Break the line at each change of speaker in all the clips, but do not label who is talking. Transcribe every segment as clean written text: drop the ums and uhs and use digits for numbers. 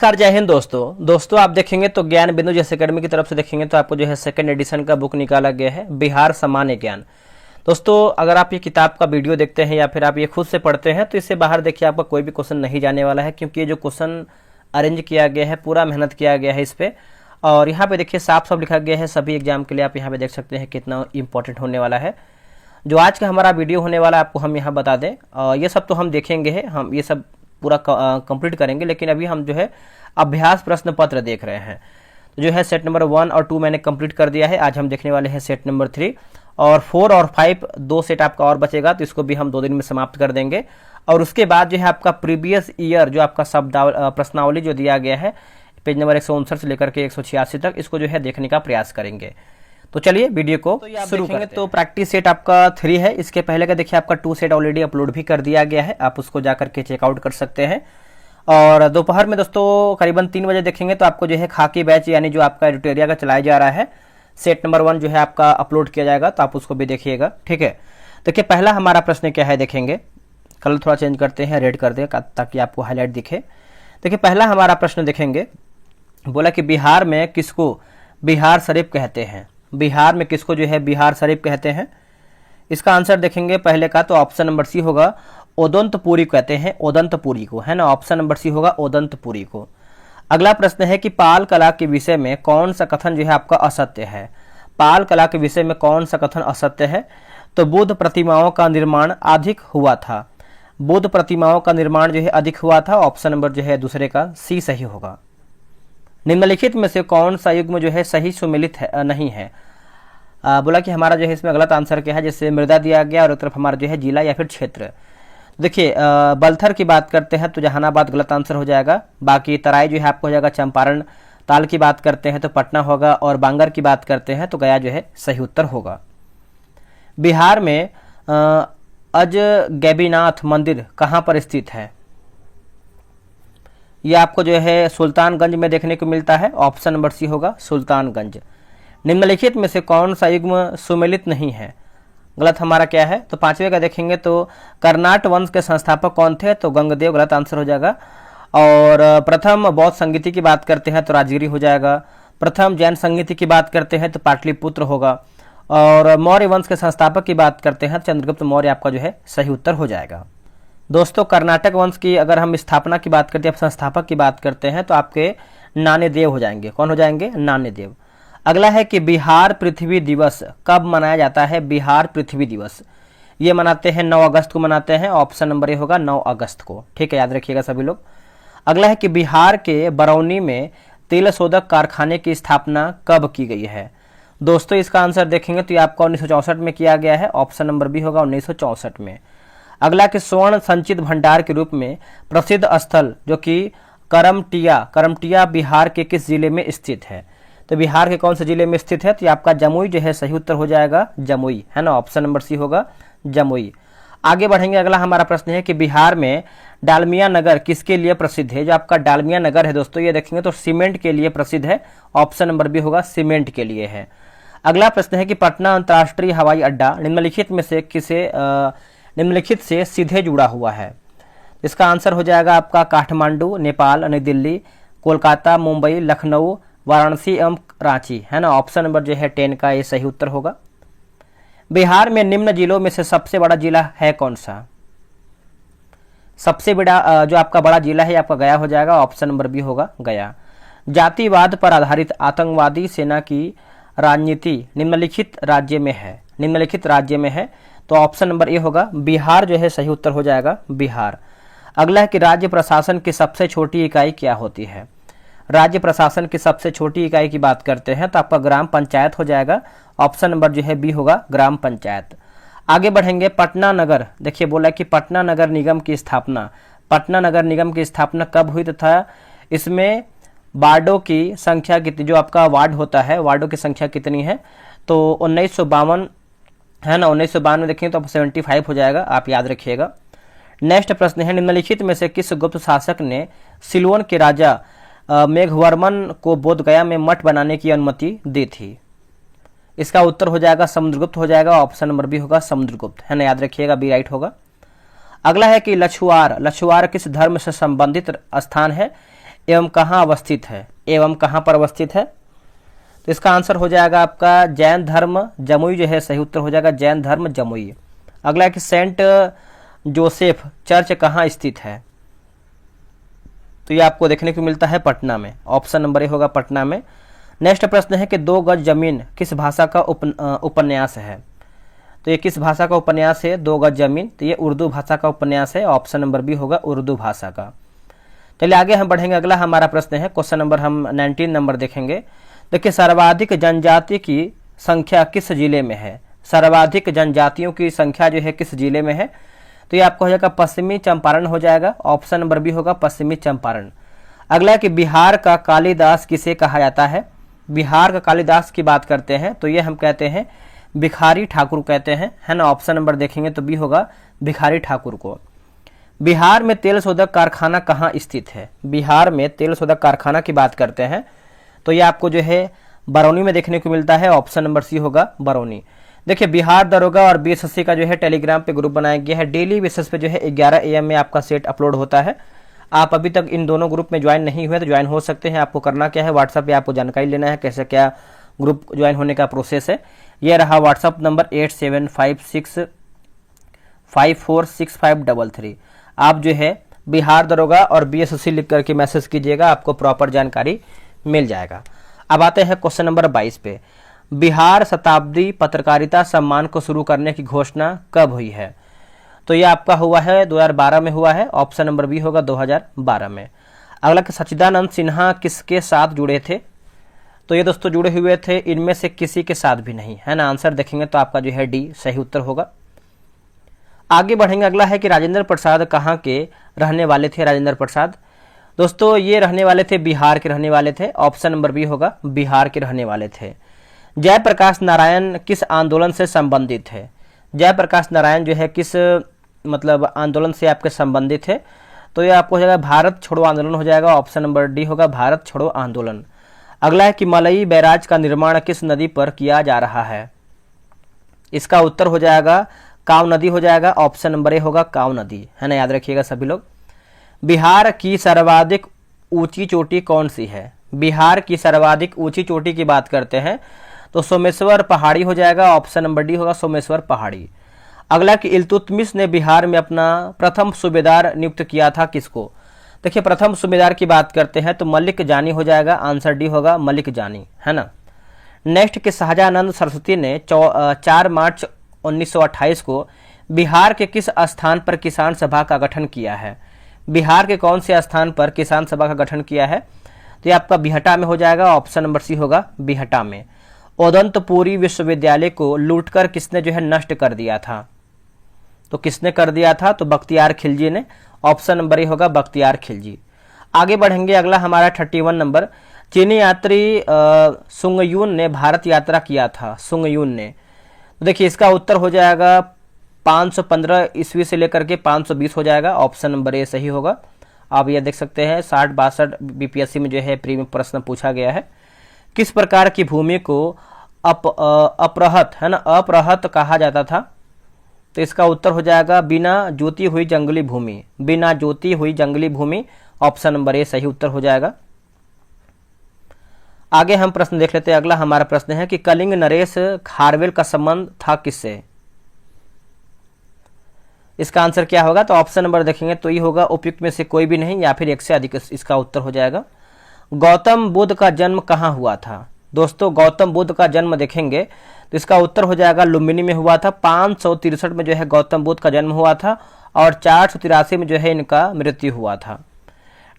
नमस्कार, जय हिंद दोस्तों आप देखेंगे तो ज्ञान बिंदु जैसे अकेडमी की तरफ से देखेंगे तो आपको जो है सेकंड एडिशन का बुक निकाला गया है बिहार सामान्य ज्ञान। दोस्तों अगर आप ये किताब का वीडियो देखते हैं या फिर आप ये खुद से पढ़ते हैं तो इससे बाहर देखिए आपका कोई भी क्वेश्चन नहीं जाने वाला है, क्योंकि ये जो क्वेश्चन अरेंज किया गया है पूरा मेहनत किया गया है इस पर। और यहाँ पे देखिए साफ साफ लिखा गया है सभी एग्जाम के लिए। आप यहाँ पे देख सकते हैं कितना इंपॉर्टेंट होने वाला है। जो आज का हमारा वीडियो होने वाला है आपको हम यहाँ बता दें, ये सब तो हम देखेंगे, हम ये सब पूरा कंप्लीट करेंगे, लेकिन अभी हम जो है अभ्यास प्रश्न पत्र देख रहे हैं। तो जो है सेट नंबर 1 और 2 मैंने कंप्लीट कर दिया है। आज हम देखने वाले हैं सेट नंबर 3 और 4 और 5, 2 सेट आपका और बचेगा, तो इसको भी हम 2 दिन में समाप्त कर देंगे। और उसके बाद जो है आपका प्रीवियस ईयर जो आपका शब्द प्रश्नावली जो दिया गया है पेज नंबर 159 से लेकर के 186 तक, इसको जो है देखने का प्रयास करेंगे। तो चलिए वीडियो को शुरू करेंगे। तो प्रैक्टिस सेट आपका 3 है। इसके पहले का देखिए आपका 2 सेट ऑलरेडी अपलोड भी कर दिया गया है, आप उसको जाकर के चेकआउट कर सकते हैं। और दोपहर में दोस्तों करीबन 3 बजे देखेंगे तो आपको जो है खाकी बैच यानी जो आपका एडिटोरिया का चलाया जा रहा है सेट नंबर 1 जो है आपका अपलोड किया जाएगा, तो आप उसको भी देखिएगा, ठीक है। देखिए पहला हमारा प्रश्न क्या है, देखेंगे कलर थोड़ा चेंज करते हैं, रेड कर दें ताकि आपको हाईलाइट दिखे। देखिए पहला हमारा प्रश्न देखेंगे, बोला कि बिहार में किसको बिहार शरीफ कहते हैं। बिहार में किसको जो है बिहार शरीफ कहते हैं। इसका आंसर देखेंगे पहले का तो ऑप्शन नंबर सी होगा, ओदंतपुरी कहते हैं, ओदंतपुरी को, है ना। ऑप्शन नंबर सी होगा ओदंतपुरी को। अगला प्रश्न है कि पाल कला के विषय में कौन सा कथन जो है आपका असत्य है। पाल कला के विषय में कौन सा कथन असत्य है। तो बुद्ध प्रतिमाओं का निर्माण अधिक हुआ था। बुद्ध प्रतिमाओं का निर्माण जो है अधिक हुआ था। ऑप्शन नंबर जो है दूसरे का सी सही होगा। निम्नलिखित में से कौन सा युग्म जो है सही सुमेलित है नहीं है। बोला कि हमारा जो है इसमें गलत आंसर क्या है, जैसे मृदा दिया गया और एक तरफ हमारा जो है जिला या फिर क्षेत्र। देखिए बलथर की बात करते हैं तो जहानाबाद गलत आंसर हो जाएगा। बाकी तराई जो है आपको हो जाएगा चंपारण। ताल की बात करते हैं तो पटना होगा, और बांगर की बात करते हैं तो गया जो है सही उत्तर होगा। बिहार में अजगैबीनाथ मंदिर कहाँ पर स्थित है। यह आपको जो है सुल्तानगंज में देखने को मिलता है। ऑप्शन नंबर सी होगा सुल्तानगंज। निम्नलिखित में से कौन सा युग्म सुमेलित नहीं है। गलत हमारा क्या है, तो 5वें का देखेंगे तो कर्नाट वंश के संस्थापक कौन थे, तो गंगदेव गलत आंसर हो जाएगा। और प्रथम बौद्ध संगीति की बात करते हैं तो राजगिरी हो जाएगा। प्रथम जैन संगीति की बात करते हैं तो पाटलिपुत्र होगा। और मौर्य वंश के संस्थापक की बात करते हैं चंद्रगुप्त मौर्य आपका जो है सही उत्तर हो जाएगा। दोस्तों कर्नाटक वंश की अगर हम स्थापना की बात करते हैं, संस्थापक की बात करते हैं तो आपके नान्यदेव हो जाएंगे। कौन हो जाएंगे, नान्यदेव। अगला है कि बिहार पृथ्वी दिवस कब मनाया जाता है। बिहार पृथ्वी दिवस ये मनाते हैं 9 अगस्त को मनाते हैं। ऑप्शन नंबर ए होगा 9 अगस्त को, ठीक है, याद रखिएगा सभी लोग। अगला है कि बिहार के बरौनी में तेल शोधक कारखाने की स्थापना कब की गई है। दोस्तों इसका आंसर देखेंगे तो ये आपका 1964 में किया गया है। ऑप्शन नंबर बी होगा 1964 में। अगला कि स्वर्ण संचित भंडार के रूप में प्रसिद्ध स्थल जो कि करमटिया बिहार के किस जिले में स्थित है। तो बिहार के कौन से जिले में स्थित है, तो ये आपका जमुई जो है सही उत्तर हो जाएगा, जमुई, है ना। ऑप्शन नंबर सी होगा जमुई। आगे बढ़ेंगे, अगला हमारा प्रश्न है कि बिहार में डालमिया नगर किसके लिए प्रसिद्ध है। जो आपका डालमिया नगर है दोस्तों ये देखेंगे तो सीमेंट के लिए प्रसिद्ध है। ऑप्शन नंबर बी होगा सीमेंट के लिए है। अगला प्रश्न है कि पटना अंतर्राष्ट्रीय हवाई अड्डा निम्नलिखित से सीधे जुड़ा हुआ है। इसका आंसर हो जाएगा आपका काठमांडू, नेपाल, नई दिल्ली, कोलकाता, मुंबई, लखनऊ, वाराणसी एवं रांची, है ना। ऑप्शन नंबर जो है 10 का ये सही उत्तर होगा। बिहार में निम्न जिलों में से सबसे बड़ा जिला है कौन सा। सबसे बड़ा जो आपका बड़ा जिला है आपका गया हो जाएगा। ऑप्शन नंबर बी होगा गया। जातिवाद पर आधारित आतंकवादी सेना की राजनीति निम्नलिखित राज्य में है। तो ऑप्शन नंबर ए होगा बिहार जो है सही उत्तर हो जाएगा, बिहार। अगला है कि राज्य प्रशासन की सबसे छोटी इकाई क्या होती है। राज्य प्रशासन की सबसे छोटी इकाई की बात करते हैं तो आपका ग्राम पंचायत हो जाएगा। ऑप्शन नंबर जो है बी होगा ग्राम पंचायत। आगे बढ़ेंगे, पटना नगर, देखिए बोला कि पटना नगर निगम की स्थापना कब हुई तथा इसमें वार्डों की संख्या कितनी, जो आपका वार्ड होता है वार्डों की संख्या कितनी है। तो 1952 है ना। 1952 में देखेंगे तो 75 हो जाएगा, आप याद रखिएगा। नेक्स्ट प्रश्न है निम्नलिखित में से किस गुप्त शासक ने सिलोन के राजा मेघवर्मन को बोधगया में मठ बनाने की अनुमति दी थी। इसका उत्तर हो जाएगा समुद्रगुप्त हो जाएगा। ऑप्शन नंबर बी होगा समुद्रगुप्त, है ना, याद रखिएगा, बी राइट होगा। अगला है कि लछुआर किस धर्म से संबंधित स्थान है। एवं कहाँ अवस्थित है? एवं कहाँ पर अवस्थित है? तो इसका आंसर हो जाएगा आपका जैन धर्म जमुई जो है सही उत्तर हो जाएगा, जैन धर्म जमुई। अगला है कि सेंट जोसेफ चर्च कहाँ स्थित है? तो ये आपको देखने को मिलता है पटना में, ऑप्शन नंबर ए होगा पटना में। नेक्स्ट प्रश्न है कि 2 गज जमीन किस भाषा का उपन्यास है? तो ये किस भाषा का उपन्यास है 2 गज जमीन? तो ये उर्दू भाषा का उपन्यास है, ऑप्शन नंबर बी होगा उर्दू भाषा का। चलिए आगे हम बढ़ेंगे, अगला हमारा प्रश्न है क्वेश्चन नंबर हम 19 नंबर देखेंगे। देखिए सर्वाधिक जनजाति की संख्या किस जिले में है? सर्वाधिक जनजातियों की संख्या जो है किस जिले में है? तो ये आपको हो जाएगा पश्चिमी चंपारण हो जाएगा, ऑप्शन नंबर बी होगा पश्चिमी चंपारण। अगला कि बिहार का कालिदास किसे कहा जाता है? बिहार का कालिदास की बात करते हैं तो ये हम कहते हैं भिखारी ठाकुर कहते हैं, है ना। ऑप्शन नंबर देखेंगे तो बी होगा भिखारी ठाकुर को। बिहार में तेल शोधक कारखाना कहाँ स्थित है? बिहार में तेल शोधक कारखाना की बात करते हैं तो ये आपको जो है बरौनी में देखने को मिलता है, ऑप्शन नंबर सी होगा बरौनी। देखिए बिहार दरोगा और बीएसएससी का जो है टेलीग्राम पे ग्रुप बनाया गया है, डेली बेसिस पे जो है 11 AM में आपका सेट अपलोड होता है। आप अभी तक इन दोनों ग्रुप में ज्वाइन नहीं हुए तो ज्वाइन हो सकते हैं। आपको करना क्या है, व्हाट्सएप पे आपको जानकारी लेना है कैसे क्या ग्रुप ज्वाइन होने का प्रोसेस है। यह रहा व्हाट्सएप नंबर 8756546533। आप जो है बिहार दरोगा और बीएसएससी लिख करके मैसेज कीजिएगा, आपको प्रॉपर जानकारी मिल जाएगा। अब आते हैं क्वेश्चन नंबर 22 पे। बिहार शताब्दी पत्रकारिता सम्मान को शुरू करने की घोषणा कब हुई है? तो यह आपका हुआ है 2012 में हुआ है, ऑप्शन नंबर बी होगा 2012 में। अगला कि सच्चिदानंद सिन्हा किसके साथ जुड़े थे? तो ये दोस्तों जुड़े हुए थे इनमें से किसी के साथ भी नहीं, है ना। आंसर देखेंगे तो आपका जो है डी सही उत्तर होगा। आगे बढ़ेंगे, अगला है कि राजेंद्र प्रसाद कहाँ के रहने वाले थे? राजेंद्र प्रसाद दोस्तों ये रहने वाले थे बिहार के रहने वाले थे, ऑप्शन नंबर बी होगा बिहार के रहने वाले थे। जयप्रकाश नारायण किस आंदोलन से संबंधित है? जयप्रकाश नारायण जो है किस मतलब आंदोलन से आपके संबंधित है? तो ये आपको हो जाएगा भारत छोड़ो आंदोलन हो जाएगा, ऑप्शन नंबर डी होगा भारत छोड़ो आंदोलन। अगला है कि मलई बैराज का निर्माण किस नदी पर किया जा रहा है? इसका उत्तर हो जाएगा काव नदी हो जाएगा, ऑप्शन नंबर ए होगा काव नदी, है ना। याद रखिएगा सभी लोग। बिहार की सर्वाधिक ऊंची चोटी कौन सी है? बिहार की सर्वाधिक ऊंची चोटी की बात करते हैं तो सोमेश्वर पहाड़ी हो जाएगा, ऑप्शन नंबर डी होगा सोमेश्वर पहाड़ी। अगला कि इल्तुतमिश ने बिहार में अपना प्रथम सूबेदार नियुक्त किया था किसको? देखिए प्रथम सूबेदार की बात करते हैं तो मलिक जानी हो जाएगा, आंसर डी होगा मलिक जानी, है ना। नेक्स्ट कि शाहजानंद सरस्वती ने 4 मार्च 1928 को बिहार के किस स्थान पर किसान सभा का गठन किया है? बिहार के कौन से स्थान पर किसान सभा का गठन किया है? तो ये आपका बिहटा में हो जाएगा, ऑप्शन नंबर सी होगा बिहटा में। उदंतपुरी विश्वविद्यालय को लूटकर किसने जो है नष्ट कर दिया था? तो किसने कर दिया था? तो बख्तियार खिलजी ने, ऑप्शन नंबर ए होगा बख्तियार खिलजी। आगे बढ़ेंगे, अगला हमारा 31 नंबर। चीनी यात्री सुंगयून ने भारत यात्रा किया था, सुंगयून ने। तो देखिए इसका उत्तर हो जाएगा 515 ईस्वी से लेकर के 520 हो जाएगा, ऑप्शन नंबर ए सही होगा। आप ये देख सकते हैं 60-62 बीपीएससी में जो है प्रीवियस प्रश्न पूछा गया है। किस प्रकार की भूमि को अपरहत, है ना, अपरहत कहा जाता था? तो इसका उत्तर हो जाएगा बिना जोती हुई जंगली भूमि, बिना जोती हुई जंगली भूमि, ऑप्शन नंबर ए सही उत्तर हो जाएगा। आगे हम प्रश्न देख लेते हैं। अगला हमारा प्रश्न है कि कलिंग नरेश खारवेल का संबंध था किससे? इसका आंसर क्या होगा? तो ऑप्शन नंबर देखेंगे तो ये होगा उपयुक्त में से कोई भी नहीं या फिर एक से अधिक, इसका उत्तर हो जाएगा। गौतम बुद्ध का जन्म कहाँ हुआ था? दोस्तों गौतम बुद्ध का जन्म देखेंगे तो इसका उत्तर हो जाएगा लुम्बिनी में हुआ था। 563 में जो है गौतम बुद्ध का जन्म हुआ था और 483 में जो है इनका मृत्यु हुआ था।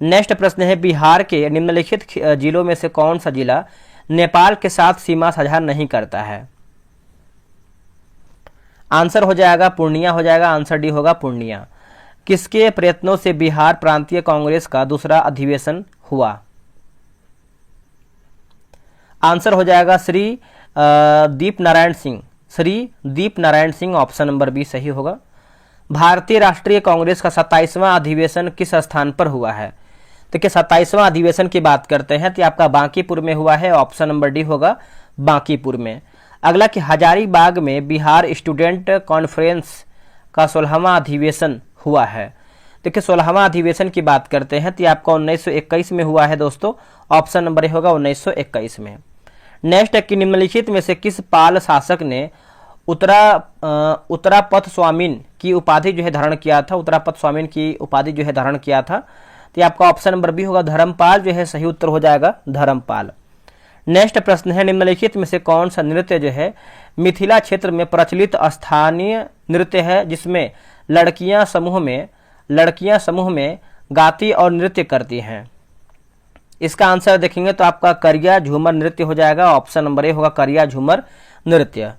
नेक्स्ट प्रश्न है बिहार के निम्नलिखित जिलों में से कौन सा जिला नेपाल के साथ सीमा साझा नहीं करता है? आंसर हो जाएगा पूर्णिया हो जाएगा, आंसर डी होगा पूर्णिया। किसके प्रयत्नों से बिहार प्रांतीय कांग्रेस का दूसरा अधिवेशन हुआ? आंसर हो जाएगा Shri Deep Narayan Singh, Shri Deep Narayan Singh, option number B सही होगा। भारतीय राष्ट्रीय कांग्रेस का 27वां अधिवेशन किस स्थान पर हुआ है? देखिए 27वां अधिवेशन की बात करते हैं तो आपका बांकीपुर में हुआ है, ऑप्शन नंबर डी होगा बांकीपुर में। अगला कि हजारीबाग में बिहार स्टूडेंट कॉन्फ्रेंस का 16वां अधिवेशन हुआ है। देखिए 16वां अधिवेशन की बात करते हैं तो ये आपका 1921 में हुआ है दोस्तों, ऑप्शन नंबर ए होगा 1921 में। नेक्स्ट है कि निम्नलिखित में से किस पाल शासक ने उत्तरापथ स्वामीन की उपाधि जो है धारण किया था, उत्तरापथ स्वामीन की उपाधि जो है धारण किया था, तो ये आपका ऑप्शन नंबर बी होगा धर्मपाल जो है सही उत्तर हो जाएगा धर्मपाल। नेक्स्ट प्रश्न है निम्नलिखित में से कौन सा नृत्य जो है मिथिला क्षेत्र में प्रचलित स्थानीय नृत्य है जिसमें लड़कियां समूह में गाती और नृत्य करती हैं। इसका आंसर देखेंगे तो आपका करिया झूमर नृत्य हो जाएगा, ऑप्शन नंबर ए होगा करिया झूमर नृत्य।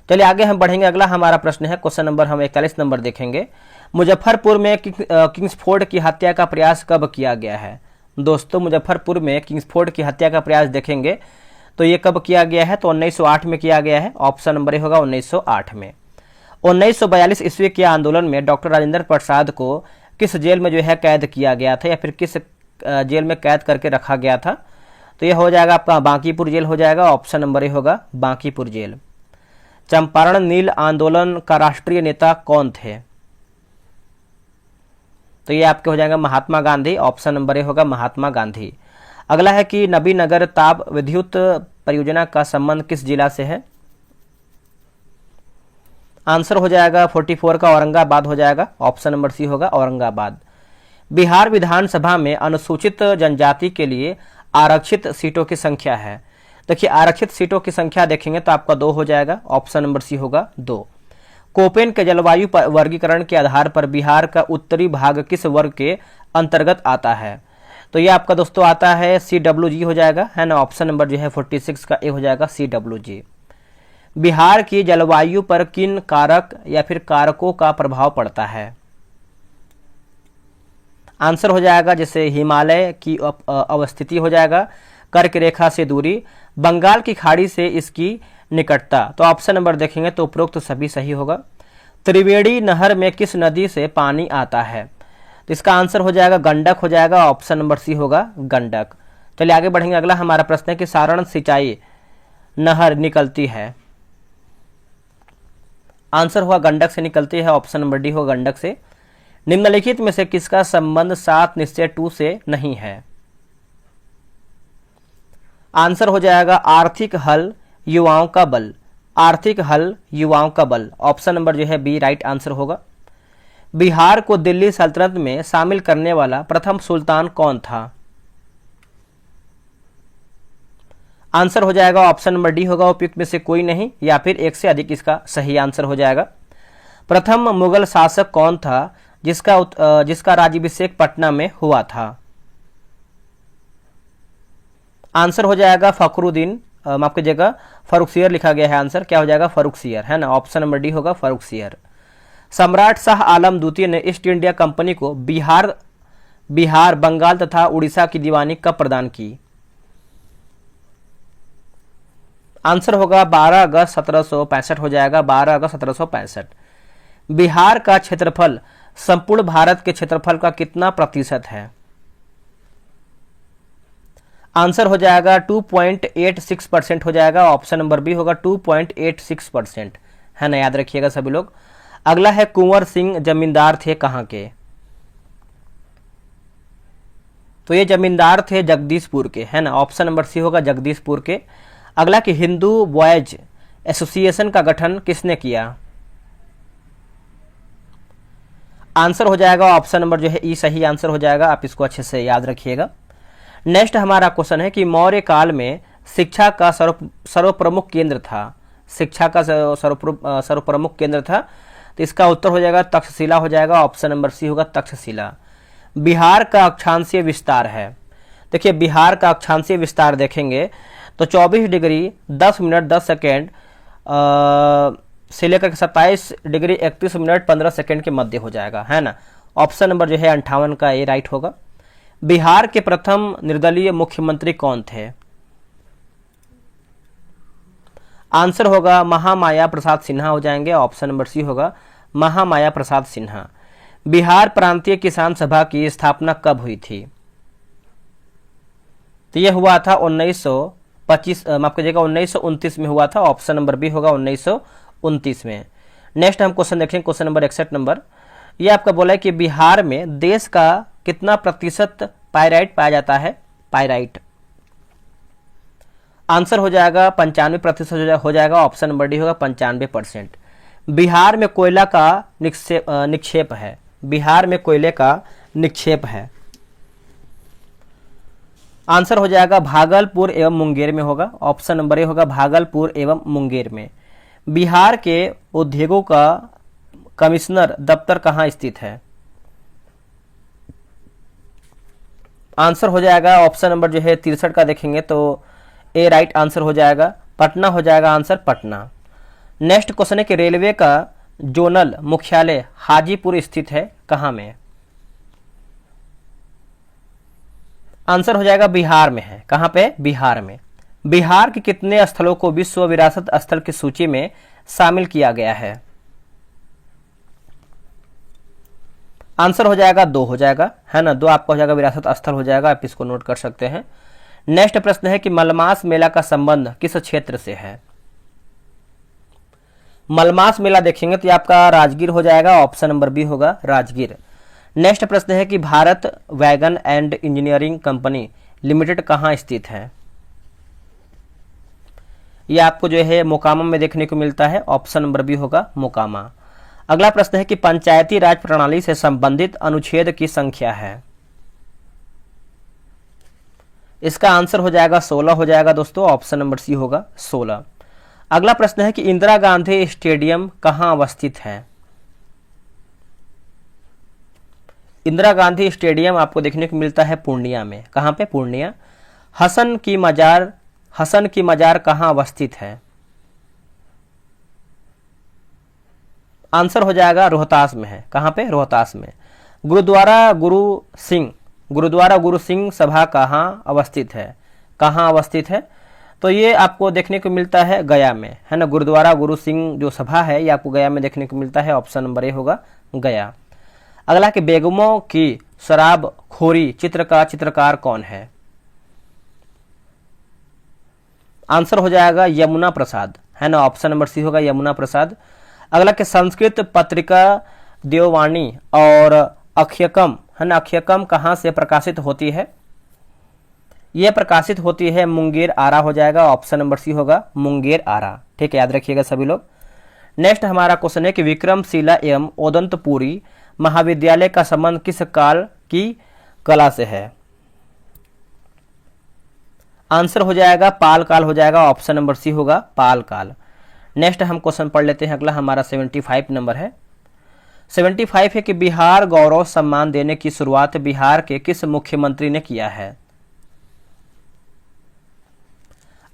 चलिए आगे हम बढ़ेंगे, अगला हमारा प्रश्न है क्वेश्चन नंबर हम 41 नंबर देखेंगे। मुजफ्फरपुर में किंग्सफोर्ड की हत्या का प्रयास कब किया गया है। दोस्तों मुजफ्फरपुर में किंग्सफोर्ड की हत्या का प्रयास देखेंगे तो ये कब किया गया है, तो 1908 में किया गया है, ऑप्शन नंबर ए होगा 1908 में। 1942 ईस्वी के आंदोलन में डॉक्टर राजेंद्र प्रसाद को किस जेल में जो है कैद किया गया था या फिर किस जेल में कैद करके रखा गया था, तो ये हो जाएगा आपका बांकीपुर जेल हो जाएगा, ऑप्शन नंबर ए होगा बांकीपुर जेल। चंपारण नील आंदोलन का राष्ट्रीय नेता कौन थे, तो ये आपके हो जाएगा Mahatma Gandhi, option number A होगा महात्मा गांधी। अगला है कि नबीनगर ताप विद्युत परियोजना का संबंध किस जिला से है, आंसर हो जाएगा 44 का औरंगाबाद हो जाएगा, ऑप्शन नंबर सी होगा औरंगाबाद। बिहार विधानसभा में अनुसूचित जनजाति के लिए आरक्षित सीटों की संख्या है, देखिए आरक्षित सीटों की संख्या देखेंगे तो आपका 2 हो जाएगा, ऑप्शन नंबर सी होगा 2। कोपेन के जलवायु वर्गीकरण के आधार पर बिहार का उत्तरी भाग किस वर्ग के अंतर्गत आता है, तो ये आपका दोस्तों आता है CWG हो जाएगा, है ना, ऑप्शन नंबर जो है 46 का ए हो जाएगा CWG। बिहार की जलवायु पर किन कारक या फिर कारकों का प्रभाव पड़ता है, आंसर हो जाएगा जैसे हिमालय की अवस्थिति हो जाएगा, कर्क रेखा से दूरी, बंगाल की खाड़ी से इसकी निकटता, तो ऑप्शन नंबर देखेंगे तो उपरोक्त सभी सही होगा। त्रिवेणी नहर में किस नदी से पानी आता है, तो इसका आंसर हो जाएगा गंडक हो जाएगा, ऑप्शन नंबर सी होगा गंडक। चलिए आगे बढ़ेंगे, अगला हमारा प्रश्न है कि सारण सिंचाई नहर निकलती है, आंसर हुआ गंडक से निकलती है, ऑप्शन नंबर डी होगा गंडक से। निम्नलिखित में से किसका संबंध 7 निश्चय 2 से नहीं है, आंसर हो जाएगा आर्थिक हल युवाओं का बल, आर्थिक हल युवाओं का बल, ऑप्शन नंबर जो है बी राइट आंसर होगा। बिहार को दिल्ली सल्तनत में शामिल करने वाला प्रथम सुल्तान कौन था, आंसर हो जाएगा ऑप्शन नंबर डी होगा उपयुक्त में से कोई नहीं या फिर एक से अधिक इसका सही आंसर हो जाएगा। प्रथम मुगल शासक कौन था जिसका राज्याभिषेक पटना में हुआ था, आंसर हो जाएगा फखरुद्दीन, माफ कीजिएगा फर्रुखसियर लिखा गया है, आंसर क्या हो जाएगा फर्रुखसियर, है ना, ऑप्शन नंबर डी होगा फर्रुखसियर। सम्राट शाह आलम द्वितीय ने ईस्ट इंडिया कंपनी को बिहार, बंगाल तथा उड़ीसा की दीवानी कब प्रदान की, आंसर होगा 12 अगस्त 1765 हो जाएगा, 12 अगस्त 1765। बिहार का क्षेत्रफल संपूर्ण भारत के क्षेत्रफल का कितना प्रतिशत है, आंसर हो जाएगा 2.86% हो जाएगा, ऑप्शन नंबर बी होगा 2.86%, है ना, याद रखिएगा सभी लोग। अगला है कुंवर सिंह जमींदार थे कहां के, तो ये जमींदार थे जगदीशपुर के, है ना, ऑप्शन नंबर सी होगा जगदीशपुर के। अगला कि हिंदू बॉयज एसोसिएशन का गठन किसने किया, आंसर हो जाएगा ऑप्शन नंबर जो है ई सही आंसर हो जाएगा, आप इसको अच्छे से याद रखिएगा। नेक्स्ट हमारा क्वेश्चन है कि मौर्य काल में शिक्षा का सर्वप्रमुख केंद्र था, शिक्षा का सर्वप्रमुख केंद्र था, तो इसका उत्तर हो जाएगा तक्षशिला हो जाएगा, ऑप्शन नंबर सी होगा तक्षशिला। बिहार का अक्षांशीय विस्तार है, देखिए बिहार का अक्षांशीय विस्तार देखेंगे तो 24 डिग्री 10 मिनट 10 सेकेंड से लेकर 27 डिग्री 31 मिनट 15 सेकेंड के मध्य हो जाएगा, है ना, ऑप्शन नंबर जो है 58 का ए राइट होगा। बिहार के प्रथम निर्दलीय मुख्यमंत्री कौन थे, आंसर होगा महामाया प्रसाद सिन्हा हो जाएंगे, ऑप्शन नंबर सी होगा महामाया प्रसाद सिन्हा। बिहार प्रांतीय किसान सभा की स्थापना कब हुई थी, तो यह हुआ था 1929 में हुआ था, ऑप्शन नंबर बी होगा 1929 में। नेक्स्ट हम क्वेश्चन देखें क्वेश्चन नंबर 61 नंबर, ये आपका बोला है कि बिहार में देश का कितना प्रतिशत पाइराइट पाया जाता है, पाइराइट। आंसर हो जाएगा 95% हो जाएगा, ऑप्शन नंबर डी होगा 95%। बिहार में कोयला का निक्षेप है, बिहार में कोयले का निक्षेप है। आंसर हो जाएगा भागलपुर एवं मुंगेर में होगा, ऑप्शन नंबर ए होगा भागलपुर एवं मुंगेर में। बिहार के उद्योगों का कमिश्नर दफ्तर कहाँ स्थित है? आंसर हो जाएगा ऑप्शन नंबर जो है 63 का देखेंगे तो ए राइट आंसर हो जाएगा, पटना हो जाएगा आंसर, पटना। नेक्स्ट क्वेश्चन है कि रेलवे का जोनल मुख्यालय हाजीपुर स्थित है, कहाँ में? आंसर हो जाएगा बिहार में है, कहाँ पे? बिहार में। बिहार के कितने स्थलों को विश्व विरासत स्थल की सूची में शामिल किया गया है? आंसर हो जाएगा 2 हो जाएगा, है ना, 2 आपका हो जाएगा, विरासत स्थल हो जाएगा, आप इसको नोट कर सकते हैं। नेक्स्ट प्रश्न है कि मलमास मेला का संबंध किस क्षेत्र से है? मलमास मेला देखेंगे तो ये आपका राजगीर हो जाएगा, ऑप्शन नंबर बी होगा राजगीर। नेक्स्ट प्रश्न है कि Bharat wagon and engineering company limited कहाँ स्थित है? ये आपको जो है मोकामा में देखने को मिलता है, ऑप्शन नंबर बी होगा मोकामा। अगला प्रश्न है कि पंचायती राज प्रणाली से संबंधित अनुच्छेद की संख्या है? इसका आंसर हो जाएगा 16 हो जाएगा दोस्तों, ऑप्शन नंबर सी होगा 16। अगला प्रश्न है कि इंदिरा गांधी स्टेडियम कहाँ अवस्थित है? इंदिरा गांधी स्टेडियम आपको देखने को मिलता है पूर्णिया में, कहाँ पे? पूर्णिया। हसन की मजार कहाँ अवस्थित है? आंसर हो जाएगा रोहतास में है, कहाँ पे? रोहतास में। गुरुद्वारा गुरु सिंह सभा कहाँ अवस्थित है? कहाँ अवस्थित है? तो ये आपको देखने को मिलता है गया में, है ना, गुरुद्वारा गुरु सिंह जो सभा है ये आपको गया में देखने को मिलता है, ऑप्शन नंबर ए होगा गया। अगला कि बेगमों की शराब खोरी चित्र का चित्रकार कौन है? आंसर हो जाएगा यमुना प्रसाद, है ना, ऑप्शन नंबर सी होगा यमुना प्रसाद। अगला कि संस्कृत पत्रिका देववाणी और अक्षयकम, है ना, अक्षयकम कहाँ से प्रकाशित होती है? यह प्रकाशित होती है मुंगेर आरा हो जाएगा, ऑप्शन नंबर सी होगा मुंगेर आरा, ठीक है, याद रखिएगा सभी लोग। नेक्स्ट हमारा क्वेश्चन है कि विक्रमशिला एवं ओदंतपुरी महाविद्यालय का संबंध किस काल की कला से है? आंसर हो जाएगा पाल काल हो जाएगा, ऑप्शन नंबर सी होगा पाल काल। नेक्स्ट हम क्वेश्चन पढ़ लेते हैं, अगला हमारा 75 नंबर है। 75 है कि बिहार गौरव सम्मान देने की शुरुआत बिहार के किस मुख्यमंत्री ने किया है?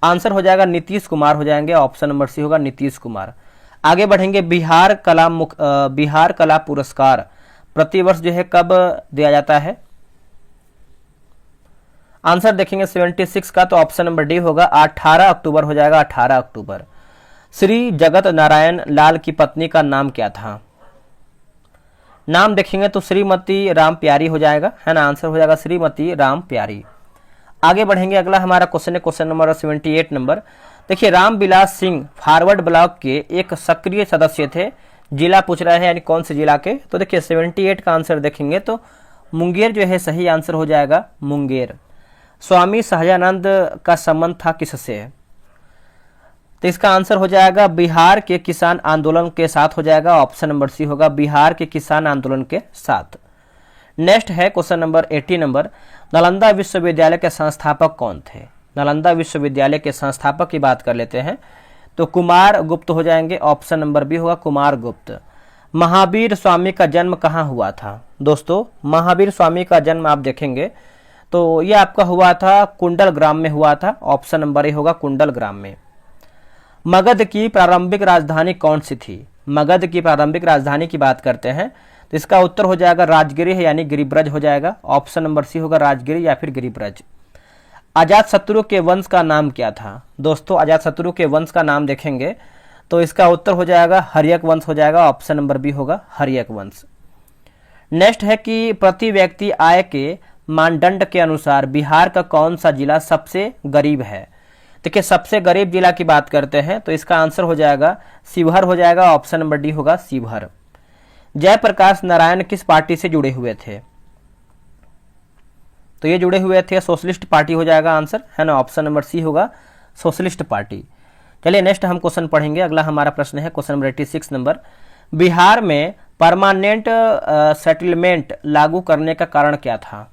आंसर हो जाएगा नीतीश कुमार हो जाएंगे, ऑप्शन नंबर सी होगा नीतीश कुमार। आगे बढ़ेंगे, बिहार कला पुरस्कार प्रतिवर्ष जो है कब दिया जाता है? आंसर देखेंगे 76 का, तो ऑप्शन नंबर डी होगा 18 अक्टूबर हो जाएगा, 18 अक्टूबर। श्री जगत नारायण लाल की पत्नी का नाम क्या था? नाम देखेंगे तो श्रीमती राम प्यारी हो जाएगा, है ना, आंसर हो जाएगा श्रीमती राम प्यारी। आगे बढ़ेंगे, अगला हमारा क्वेश्चन है क्वेश्चन नंबर 78 नंबर। देखिए, रामविलास सिंह फॉरवर्ड ब्लॉक के एक सक्रिय सदस्य थे, जिला पूछ रहा है यानी कौन से जिला के? तो देखिए 78 का आंसर देखेंगे तो मुंगेर जो है सही आंसर हो जाएगा मुंगेर। स्वामी सहजानंद का संबंध था किससे? तो इसका आंसर हो जाएगा बिहार के किसान आंदोलन के साथ हो जाएगा, ऑप्शन नंबर सी होगा बिहार के किसान आंदोलन के साथ। नेक्स्ट है क्वेश्चन नंबर 80 नंबर। नालंदा विश्वविद्यालय के संस्थापक कौन थे? नालंदा विश्वविद्यालय के संस्थापक की बात कर लेते हैं तो कुमार गुप्त हो जाएंगे, ऑप्शन नंबर बी होगा कुमार गुप्त। महावीर स्वामी का जन्म कहाँ हुआ था? दोस्तों, महावीर स्वामी का जन्म आप देखेंगे तो यह आपका हुआ था कुंडल ग्राम में हुआ था, ऑप्शन नंबर ए होगा कुंडल ग्राम में। मगध की प्रारंभिक राजधानी कौन सी थी? मगध की प्रारंभिक राजधानी की बात करते हैं तो इसका उत्तर हो जाएगा राजगिरी यानी गिरिब्रज हो जाएगा, ऑप्शन नंबर सी होगा राजगिरी या फिर गिरिब्रज। अजातशत्रु के वंश का नाम क्या था? दोस्तों, अजातशत्रु के वंश का नाम देखेंगे तो इसका उत्तर हो जाएगा हर्यक वंश हो जाएगा, ऑप्शन नंबर बी होगा हर्यक वंश। नेक्स्ट है कि प्रति व्यक्ति आय के मानदंड के अनुसार बिहार का कौन सा जिला सबसे गरीब है? देखिए, सबसे गरीब जिला की बात करते हैं तो इसका आंसर हो जाएगा शिवहर हो जाएगा, ऑप्शन नंबर डी होगा शिवहर। जयप्रकाश नारायण किस पार्टी से जुड़े हुए थे? तो ये जुड़े हुए थे सोशलिस्ट पार्टी हो जाएगा आंसर, है ना, ऑप्शन नंबर सी होगा सोशलिस्ट पार्टी। चलिए नेक्स्ट हम क्वेश्चन पढ़ेंगे। अगला हमारा प्रश्न है क्वेश्चन नंबर 86 नंबर, बिहार में परमानेंट सेटलमेंट लागू करने का कारण क्या था?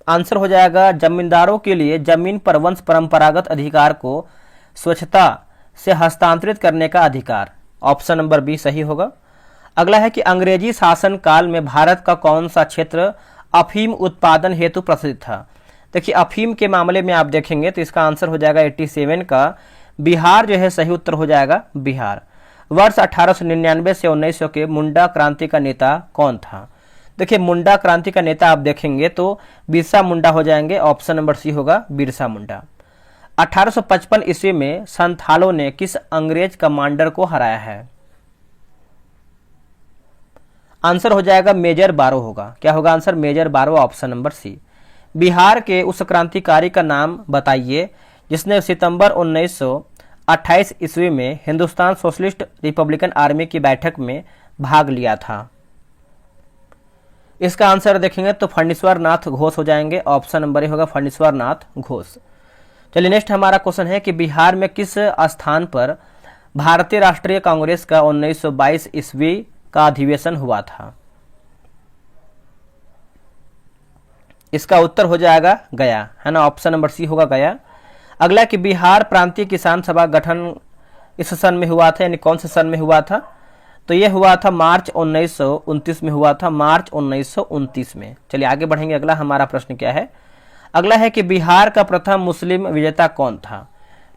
आंसर हो जाएगा जमींदारों के लिए जमीन पर वंश परंपरागत अधिकार को स्वच्छता से हस्तांतरित करने का अधिकार, ऑप्शन नंबर बी सही होगा। अगला है कि अंग्रेजी शासन काल में भारत का कौन सा क्षेत्र अफीम उत्पादन हेतु प्रसिद्ध था? देखिए अफीम के मामले में आप देखेंगे तो इसका आंसर हो जाएगा 87 का बिहार जो है सही उत्तर हो जाएगा बिहार। वर्ष 1899 से 1900 के मुंडा क्रांति का नेता कौन था? देखिए मुंडा क्रांति का नेता आप देखेंगे तो बिरसा मुंडा हो जाएंगे, ऑप्शन नंबर सी होगा बिरसा मुंडा। 1855 ईस्वी में संथालों ने किस अंग्रेज कमांडर को हराया है? आंसर हो जाएगा मेजर बारो होगा। क्या होगा आंसर? मेजर बारो, ऑप्शन नंबर सी। बिहार के उस क्रांतिकारी का नाम बताइए जिसने सितंबर 1928 ईस्वी में हिंदुस्तान सोशलिस्ट रिपब्लिकन आर्मी की बैठक में भाग लिया था। इसका आंसर देखेंगे तो फणीश्वर नाथ घोष हो जाएंगे, ऑप्शन नंबर ए होगा फणीश्वर नाथ घोष। चलिए नेक्स्ट हमारा क्वेश्चन है कि बिहार में किस स्थान पर भारतीय राष्ट्रीय कांग्रेस का 1922 ईस्वी का अधिवेशन हुआ था? इसका उत्तर हो जाएगा गया, है ना, ऑप्शन नंबर सी होगा गया। अगला कि बिहार प्रांतीय किसान सभा गठन इस सन में हुआ था, यानी कौन से सन में हुआ था? तो यह हुआ था मार्च 1929 में हुआ था, मार्च 1929 में। चलिए आगे बढ़ेंगे। अगला हमारा प्रश्न क्या है? अगला है कि बिहार का प्रथम मुस्लिम विजेता कौन था?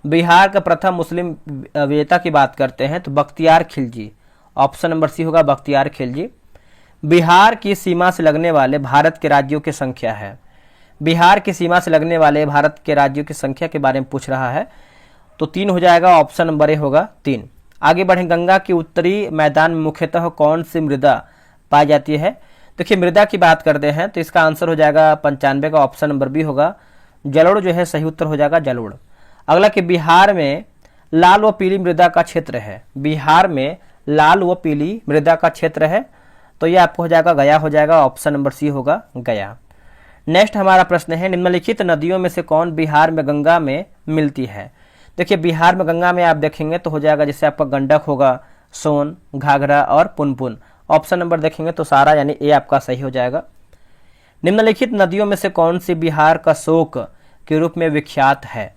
बिहार का प्रथम मुस्लिम विजेता की बात करते हैं तो Bakhtiyar Khilji, option number C होगा बख्तियार खिलजी। बिहार की सीमा से लगने वाले भारत के राज्यों की संख्या है। बिहार की सीमा से लगने वाले भारत के राज्यों की संख्या के बारे में पूछ रहा है तो 3 हो जाएगा, ऑप्शन नंबर ए होगा 3। आगे बढ़ें। गंगा के उत्तरी मैदान में मुख्यतः कौन सी मृदा पाई जाती है? देखिए मृदा की बात करते हैं तो इसका आंसर हो जाएगा 95 का, ऑप्शन नंबर बी होगा जलोढ़ जो है सही उत्तर हो जाएगा जलोढ़। अगला कि बिहार में लाल व पीली मृदा का क्षेत्र है। बिहार में लाल व पीली मृदा का क्षेत्र है तो यह आपको हो जाएगा गया हो जाएगा, ऑप्शन नंबर सी होगा गया। नेक्स्ट हमारा प्रश्न है निम्नलिखित नदियों में से कौन बिहार में गंगा में मिलती है? देखिए बिहार में गंगा में आप देखेंगे तो हो जाएगा जैसे आपका गंडक होगा, सोन, घाघरा और पुनपुन। ऑप्शन नंबर देखेंगे तो सारा यानी ए आपका सही हो जाएगा। निम्नलिखित नदियों में से कौन सी बिहार का शोक के रूप में विख्यात है?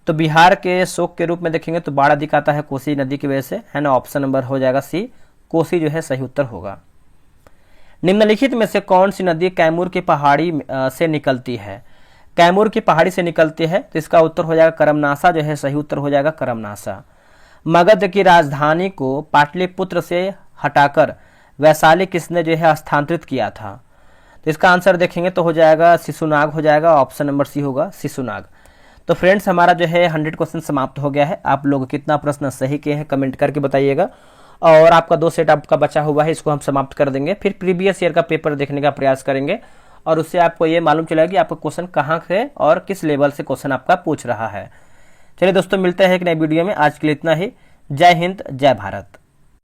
तो बिहार के शोक के रूप में देखेंगे तो बाढ़ अधिक आता है कोसी नदी की वजह से, है ना, ऑप्शन नंबर हो जाएगा सी कोसी जो है सही उत्तर होगा। निम्नलिखित में से कौन सी नदी कैमूर की पहाड़ी से निकलती है? कैमूर की पहाड़ी से निकलती है तो इसका उत्तर हो जाएगा करमनासा जो है सही उत्तर हो जाएगा करमनासा। मगध की राजधानी को पाटलिपुत्र से हटाकर वैशाली किसने जो है स्थानांतरित किया था? तो इसका आंसर देखेंगे तो हो जाएगा शिशुनाग हो जाएगा, ऑप्शन नंबर सी होगा शिशुनाग। तो फ्रेंड्स हमारा जो है 100 क्वेश्चन समाप्त हो गया है। आप लोग कितना प्रश्न सही किए हैं कमेंट करके बताइएगा, और आपका 2 सेट आपका बचा हुआ है इसको हम समाप्त कर देंगे। फिर प्रीवियस ईयर का पेपर देखने का प्रयास करेंगे और उससे आपको ये मालूम चलेगा कि आपका क्वेश्चन कहाँ से और किस लेवल से क्वेश्चन आपका पूछ रहा है। चलिए दोस्तों मिलते हैं एक नए वीडियो में, आज के लिए इतना ही। जय हिंद, जय भारत।